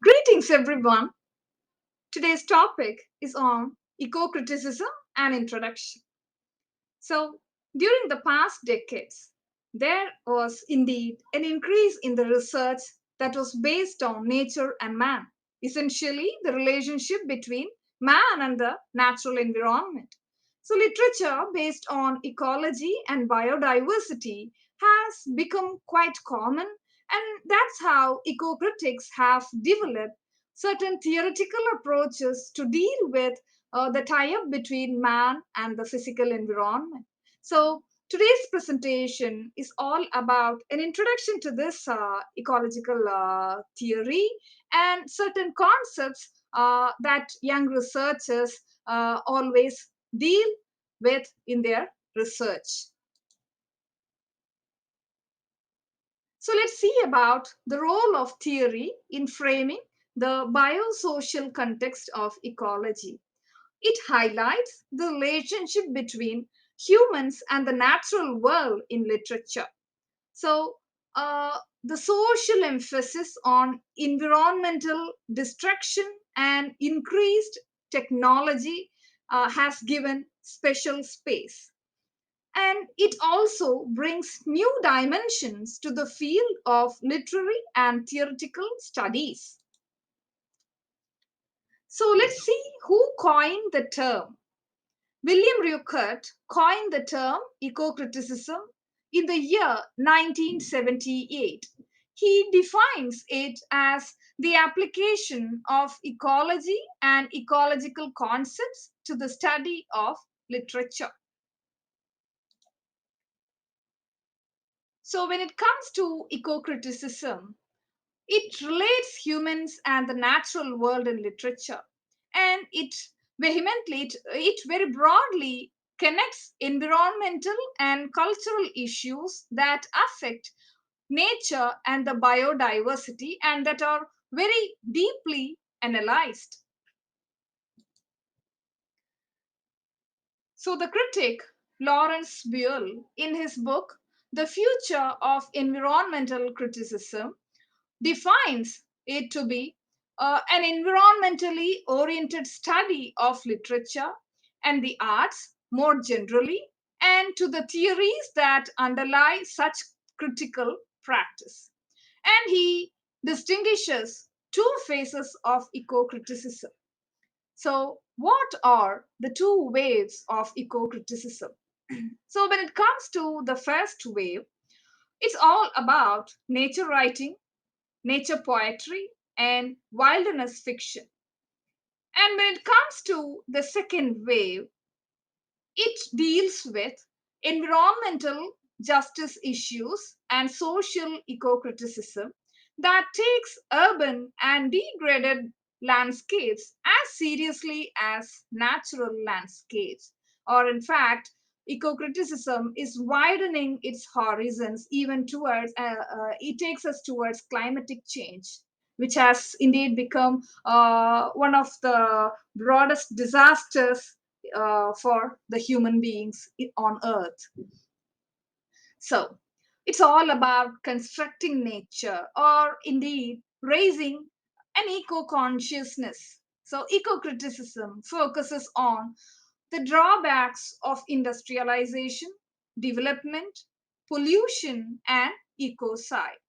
Greetings, everyone. Today's topic is on eco criticism and introduction. So, during the past decades, there was indeed an increase in the research that was based on nature and man, essentially, the relationship between man and the natural environment. So, literature based on ecology and biodiversity has become quite common, and that's how eco critics have developed certain theoretical approaches to deal with the tie up between man and the physical environment. So, today's presentation is all about an introduction to this ecological theory and certain concepts that young researchers always deal with in their research. So, let's see about the role of theory in framing the biosocial context of ecology. It highlights the relationship between humans and the natural world in literature. So, the social emphasis on environmental destruction and increased technology has given special space. And it also brings new dimensions to the field of literary and theoretical studies. So, let's see who coined the term. William Rueckert coined the term eco-criticism in the year 1978. He defines it as the application of ecology and ecological concepts to the study of literature. So, when it comes to eco-criticism, it relates humans and the natural world in literature, and it very broadly connects environmental and cultural issues that affect nature and the biodiversity and that are very deeply analyzed. So, the critic Lawrence Buell, in his book The Future of Environmental Criticism, defines it to be an environmentally oriented study of literature and the arts more generally, and to the theories that underlie such critical practice. And he distinguishes two phases of eco criticism. So, what are the two waves of eco criticism? So, when it comes to the first wave, it's all about nature writing, nature poetry, and wilderness fiction. And when it comes to the second wave, it deals with environmental justice issues and social eco criticism that takes urban and degraded landscapes as seriously as natural landscapes. Or, in fact, eco criticism is widening its horizons even towards, it takes us towards climatic change, which has indeed become one of the broadest disasters for the human beings on earth. So it's all about constructing nature or indeed raising an eco consciousness. So eco criticism focuses on the drawbacks of industrialization, development, pollution, and ecocide.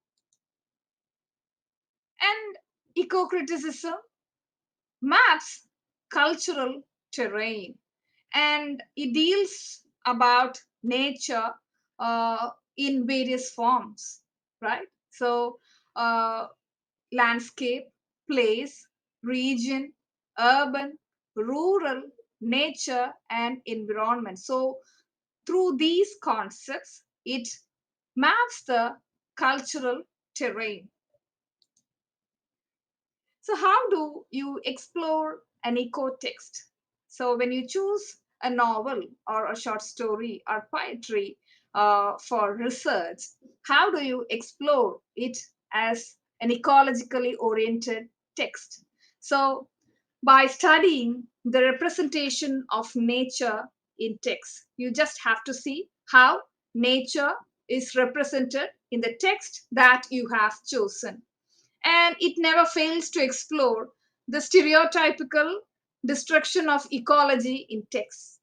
And eco criticism maps cultural terrain, and it deals about nature in various forms, right? So uh, landscape, place, region, urban, rural, nature, and environment. So through these concepts it maps the cultural terrain. So, how do you explore an eco text? So, when you choose a novel or a short story or poetry for research, how do you explore it as an ecologically oriented text? So, by studying the representation of nature in text, you just have to see how nature is represented in the text that you have chosen. And it never fails to explore the stereotypical destruction of ecology in texts.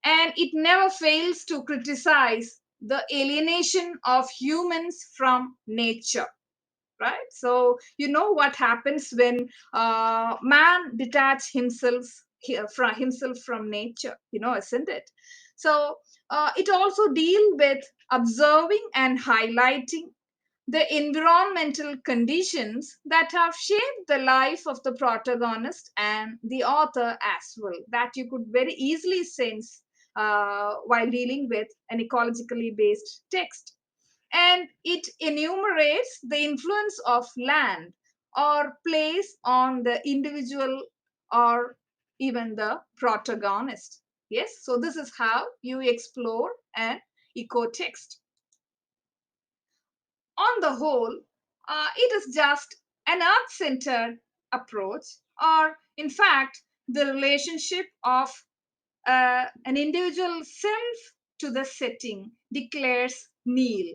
And it never fails to criticize the alienation of humans from nature, right? So you know what happens when man detach himself from nature, isn't it? So it also deal with observing and highlighting the environmental conditions that have shaped the life of the protagonist and the author as well, that you could very easily sense while dealing with an ecologically based text. And it enumerates the influence of land or place on the individual or even the protagonist. Yes, so this is how you explore an eco text. On the whole, it is just an earth centered approach, or in fact, the relationship of an individual self to the setting, declares Neil.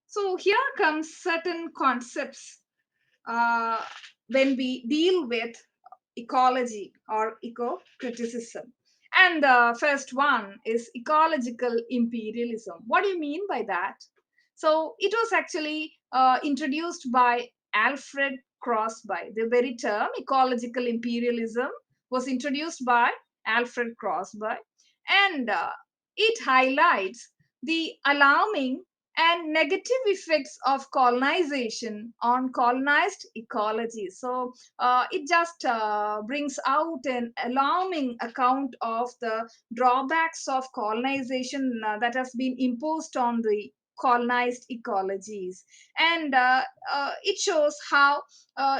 So here comes certain concepts uh, when we deal with ecology or eco criticism. And the first one is ecological imperialism. What do you mean by that? So it was actually introduced by Alfred Crosby. The very term ecological imperialism was introduced by Alfred Crosby, and it highlights the alarming and negative effects of colonization on colonized ecology. So it just brings out an alarming account of the drawbacks of colonization that has been imposed on the colonized ecologies. And it shows how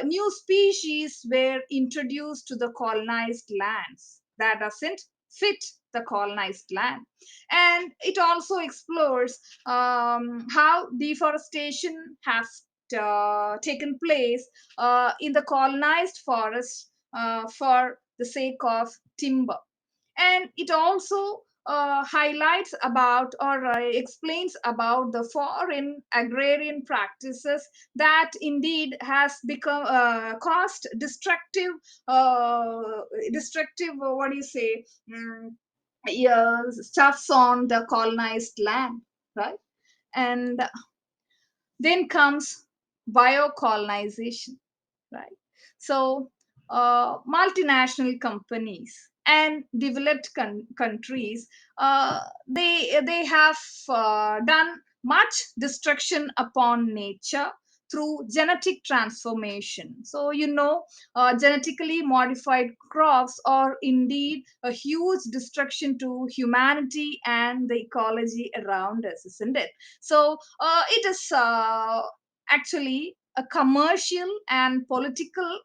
new species were introduced to the colonized lands that doesn't fit the colonized land. And it also explores how deforestation has taken place in the colonized forests for the sake of timber. And it also highlights about or explains about the foreign agrarian practices that indeed has become cost destructive, what do you say, yeah, stuffs on the colonized land, right? And then comes biocolonization, right? So, multinational companies and developed countries, they have done much destruction upon nature through genetic transformation. So, genetically modified crops are indeed a huge destruction to humanity and the ecology around us, isn't it? So, it is actually a commercial and political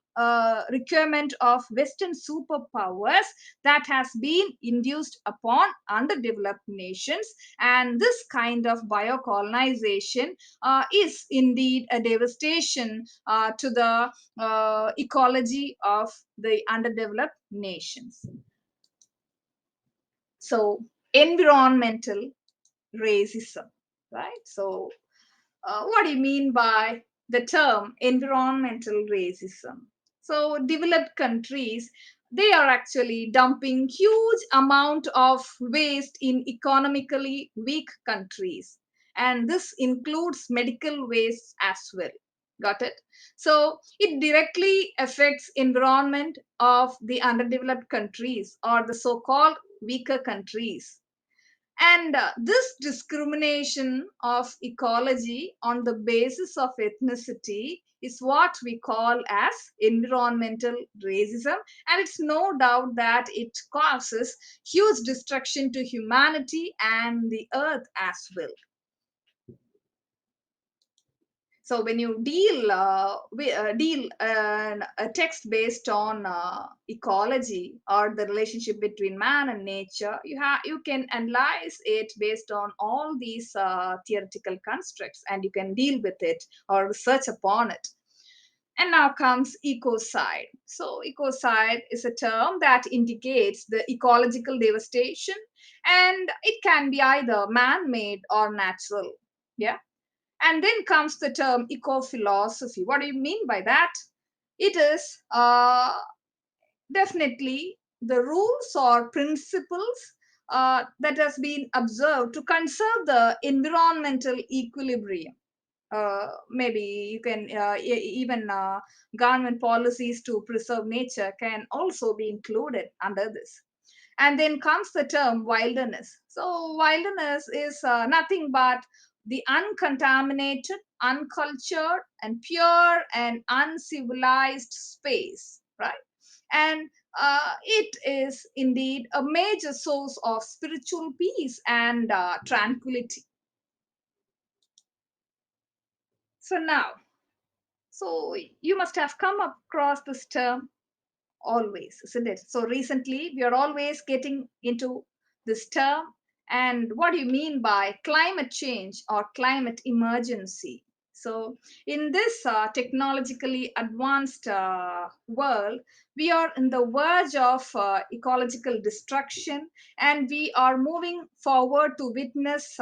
requirement of Western superpowers that has been induced upon underdeveloped nations. And this kind of biocolonization is indeed a devastation to the ecology of the underdeveloped nations. So, environmental racism, right? So, what do you mean by the term environmental racism? So, developed countries, they are actually dumping huge amount of waste in economically weak countries, and this includes medical waste as well. Got it? So it directly affects environment of the underdeveloped countries or the so-called weaker countries. And this discrimination of ecology on the basis of ethnicity is what we call as environmental racism. And it's no doubt that it causes huge destruction to humanity and the earth as well. So when you deal a text based on ecology or the relationship between man and nature, you can analyze it based on all these theoretical constructs, and you can deal with it or research upon it. And now comes ecocide. So, ecocide is a term that indicates the ecological devastation, and it can be either man made or natural. Yeah. And then comes the term eco philosophy. What do you mean by that? It is definitely the rules or principles that has been observed to conserve the environmental equilibrium. Maybe you can even government policies to preserve nature can also be included under this. And then comes the term wilderness. So wilderness is nothing but the uncontaminated, uncultured, and pure and uncivilized space, right? And it is indeed a major source of spiritual peace and tranquility. So now, so you must have come across this term always, isn't it? So recently, we are always getting into this term. And what do you mean by climate change or climate emergency? So, in this technologically advanced world, we are in the verge of ecological destruction, and we are moving forward to witness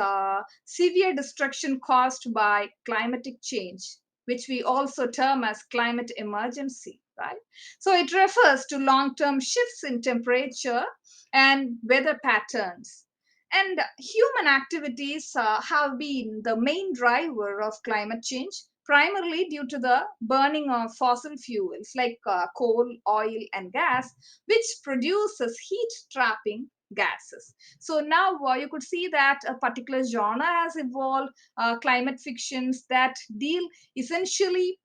severe destruction caused by climatic change, which we also term as climate emergency, right? So it refers to long term shifts in temperature and weather patterns. And human activities have been the main driver of climate change, primarily due to the burning of fossil fuels like coal, oil, and gas, which produces heat trapping gases. So now you could see that a particular genre has evolved, climate fictions that deal essentially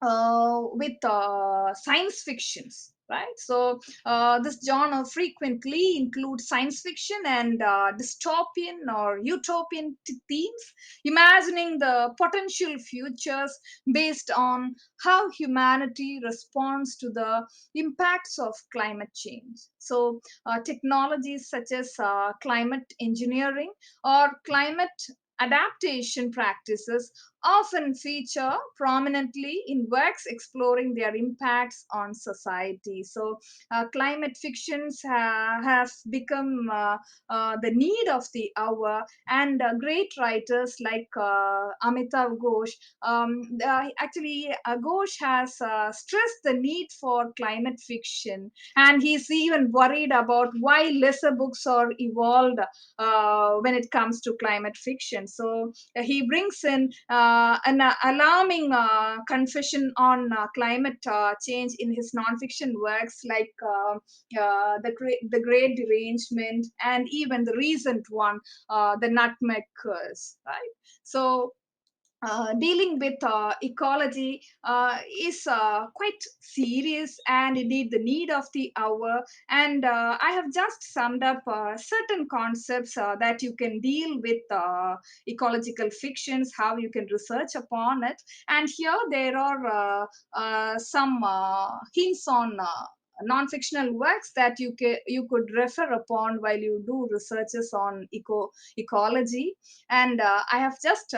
with science fictions, right? So this genre frequently includes science fiction and dystopian or utopian themes, imagining the potential futures based on how humanity responds to the impacts of climate change. So technologies such as climate engineering or climate adaptation practices often feature prominently in works exploring their impacts on society. So, climate fictions have become the need of the hour, and great writers like Amitav Ghosh. Ghosh has stressed the need for climate fiction, and he's even worried about why lesser books are evolved when it comes to climate fiction. So, he brings in an alarming confession on climate change in his nonfiction works like the Great Derangement, and even the recent one, The Nutmeg Curse, right? So dealing with ecology is quite serious and indeed the need of the hour. And I have just summed up certain concepts that you can deal with ecological fictions, how you can research upon it. And here there are some hints on non-fictional works that you could refer upon while you do researches on ecology. And I have just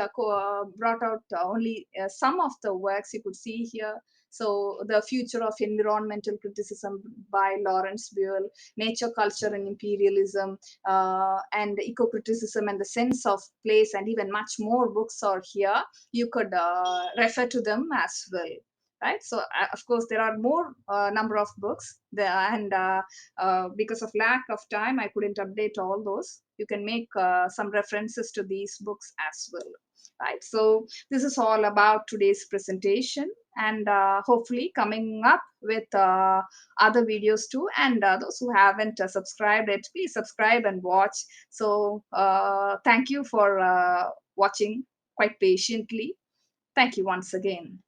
brought out only some of the works you could see here. So, The Future of Environmental Criticism by Lawrence Buell, Nature, Culture, and Imperialism, and Eco Criticism and the Sense of Place, and even much more books are here. You could refer to them as well. Right, so of course there are more number of books there, and because of lack of time I couldn't update all those. You can make some references to these books as well, right? So this is all about today's presentation, and hopefully coming up with other videos too. And those who haven't subscribed it, please subscribe and watch. So thank you for watching quite patiently. Thank you once again.